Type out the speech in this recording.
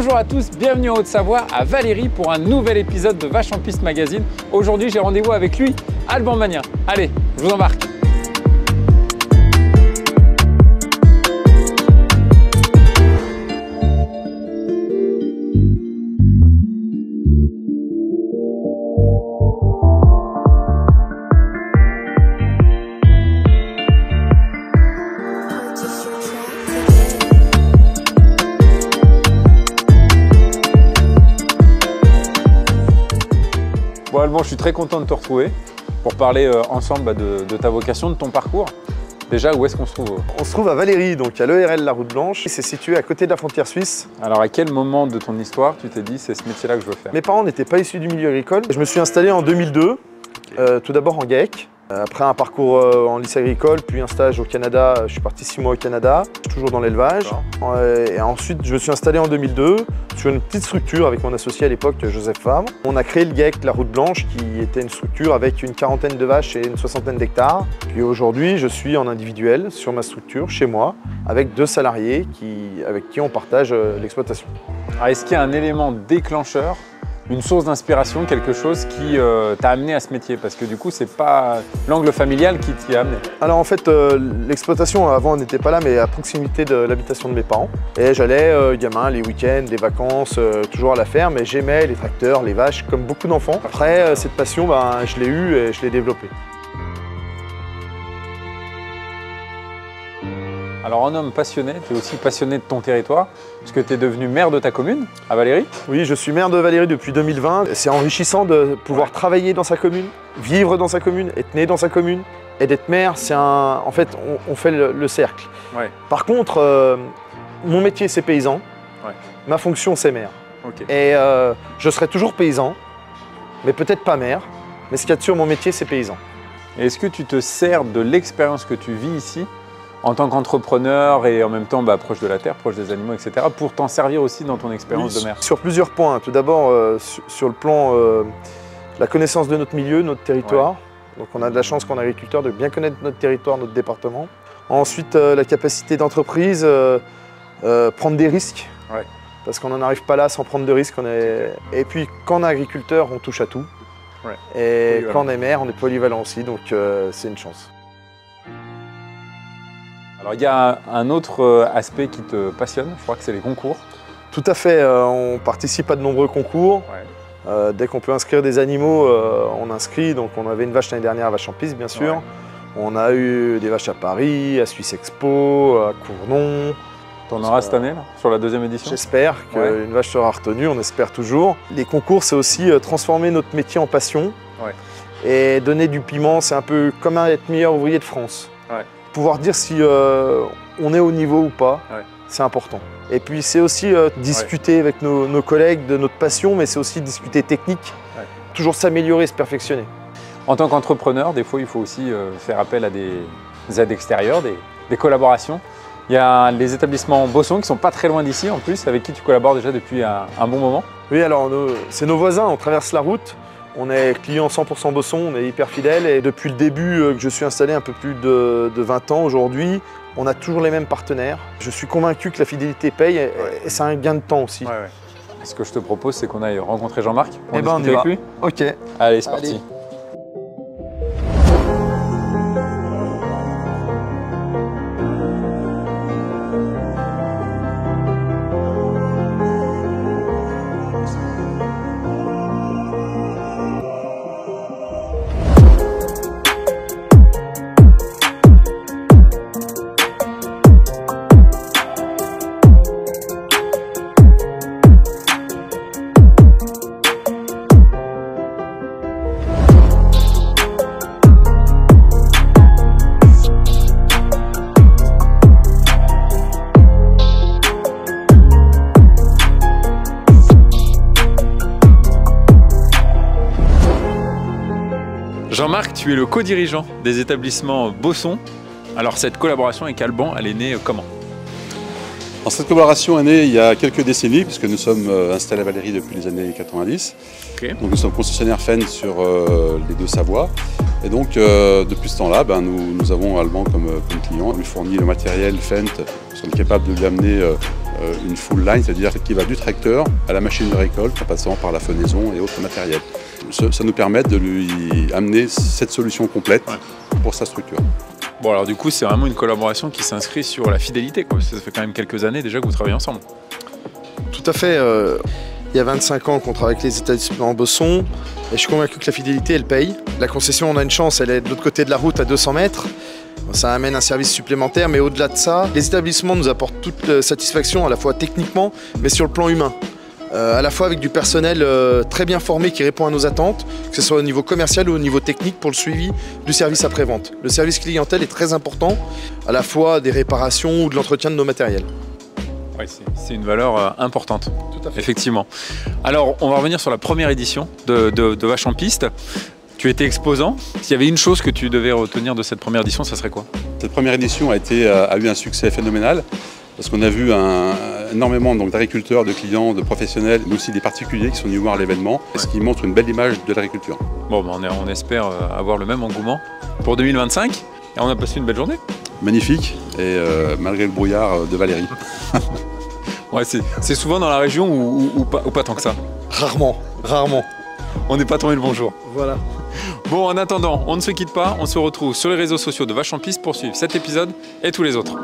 Bonjour à tous, bienvenue en Haute-Savoie à Valéry pour un nouvel épisode de Vache en Piste Magazine. Aujourd'hui, j'ai rendez-vous avec lui, Alban Magnin. Allez, je vous embarque. Bon Alban, je suis très content de te retrouver pour parler ensemble de ta vocation, de ton parcours. Déjà, où est-ce qu'on se trouve? On se trouve à Valéry, donc à l'ERL La Route Blanche. C'est situé à côté de la frontière suisse. Alors à quel moment de ton histoire tu t'es dit c'est ce métier-là que je veux faire? Mes parents n'étaient pas issus du milieu agricole. Je me suis installé en 2002, tout d'abord en GAEC. Après un parcours en lycée agricole, puis un stage au Canada, je suis parti 6 mois au Canada, toujours dans l'élevage. Et ensuite, je me suis installé en 2002 sur une petite structure avec mon associé à l'époque, Joseph Favre. On a créé le GAEC La Route Blanche, qui était une structure avec une quarantaine de vaches et une soixantaine d'hectares. Puis aujourd'hui, je suis en individuel sur ma structure, chez moi, avec 2 salariés avec qui on partage l'exploitation. Est-ce qu'il y a un élément déclencheur, une source d'inspiration, quelque chose qui t'a amené à ce métier? Parce que du coup, c'est pas l'angle familial qui t'y a amené. Alors en fait, l'exploitation avant n'était pas là, mais à proximité de l'habitation de mes parents. Et j'allais gamin, les week-ends, les vacances, toujours à la ferme. Et j'aimais les tracteurs, les vaches, comme beaucoup d'enfants. Après, cette passion, je l'ai eue et je l'ai développée. Alors en homme passionné, tu es aussi passionné de ton territoire, puisque tu es devenu maire de ta commune, à Valéry. Oui, je suis maire de Valéry depuis 2020. C'est enrichissant de pouvoir travailler dans sa commune, vivre dans sa commune, être né dans sa commune. Et d'être maire, c'est en fait, on fait le cercle. Ouais. Par contre, mon métier, c'est paysan. Ouais. Ma fonction, c'est maire. Okay. Et je serai toujours paysan, mais peut-être pas maire. Mais ce qu'il y a de sûr, mon métier, c'est paysan. Est-ce que tu te sers de l'expérience que tu vis ici en tant qu'entrepreneur et en même temps proche de la terre, proche des animaux, etc., pour t'en servir aussi dans ton expérience de maire? Sur plusieurs points. Tout d'abord, sur le plan la connaissance de notre milieu, notre territoire. Ouais. Donc on a de la chance qu'en agriculteur de bien connaître notre territoire, notre département. Ensuite, la capacité d'entreprise, prendre des risques. Ouais. Parce qu'on n'en arrive pas là sans prendre de risques. Et puis quand on est agriculteur, on touche à tout. Ouais. Et quand on est maire, on est polyvalent aussi, donc c'est une chance. Alors il y a un autre aspect qui te passionne, je crois que c'est les concours. Tout à fait, on participe à de nombreux concours. Ouais. Dès qu'on peut inscrire des animaux, on inscrit. Donc on avait une vache l'année dernière à Vache en Piste, bien sûr. Ouais. On a eu des vaches à Paris, à Suisse Expo, à Cournon. T'en auras cette année, là, sur la 2e édition? J'espère qu'une vache sera retenue, on espère toujours. Les concours, c'est aussi transformer notre métier en passion. Ouais. Et donner du piment, c'est un peu comme être meilleur ouvrier de France. Ouais. Pouvoir dire si on est au niveau ou pas, ouais. C'est important. Et puis c'est aussi discuter avec nos collègues de notre passion, mais c'est aussi discuter technique, toujours s'améliorer, se perfectionner. En tant qu'entrepreneur, des fois il faut aussi faire appel à des aides extérieures, des collaborations. Il y a les établissements Bosson qui sont pas très loin d'ici en plus, avec qui tu collabores déjà depuis un bon moment. Oui, alors c'est nos voisins, on traverse la route. On est client 100% Bosson, on est hyper fidèles et depuis le début que je suis installé, un peu plus de 20 ans aujourd'hui, on a toujours les mêmes partenaires. Je suis convaincu que la fidélité paye et c'est un gain de temps aussi. Ouais, ouais. Ce que je te propose, c'est qu'on aille rencontrer Jean-Marc. On y va. Avec lui. Ok. Allez, c'est parti. Jean-Marc, tu es le co-dirigeant des établissements Bosson. Alors cette collaboration avec Alban, elle est née comment? Alors, cette collaboration est née il y a quelques décennies, puisque nous sommes installés à Valéry depuis les années 90. Okay. Donc nous sommes concessionnaires Fendt sur les 2 Savoies. Et donc depuis ce temps-là, nous avons Alban comme client. On lui fournit le matériel Fendt, nous sommes capables de lui amener une full line, c'est-à-dire qui va du tracteur à la machine de récolte en passant par la fenaison et autres matériels. Ça nous permet de lui amener cette solution complète pour sa structure. Bon alors du coup c'est vraiment une collaboration qui s'inscrit sur la fidélité, quoi. Ça fait quand même quelques années déjà que vous travaillez ensemble. Tout à fait. Il y a 25 ans qu'on travaille avec les établissements Bosson et je suis convaincu que la fidélité elle paye. La concession, on a une chance, elle est de l'autre côté de la route à 200 mètres. Ça amène un service supplémentaire, mais au-delà de ça, les établissements nous apportent toute satisfaction à la fois techniquement mais sur le plan humain. À la fois avec du personnel très bien formé qui répond à nos attentes, que ce soit au niveau commercial ou au niveau technique pour le suivi du service après-vente. Le service clientèle est très important, à la fois des réparations ou de l'entretien de nos matériels. Oui, c'est une valeur importante. Tout à fait. Effectivement. Alors, on va revenir sur la première édition de Vache en Piste. Tu étais exposant. S'il y avait une chose que tu devais retenir de cette première édition, ça serait quoi? Cette première édition a eu un succès phénoménal parce qu'on a vu énormément d'agriculteurs, de clients, de professionnels, mais aussi des particuliers qui sont venus voir l'événement, ce qui montre une belle image de l'agriculture. Bon, on espère avoir le même engouement pour 2025 et on a passé une belle journée. Magnifique, et malgré le brouillard de Valérie. Ouais, c'est souvent dans la région ou pas tant que ça. Rarement. On n'est pas tombé le bonjour. Voilà. Bon, en attendant, on ne se quitte pas, on se retrouve sur les réseaux sociaux de Vache en Piste pour suivre cet épisode et tous les autres.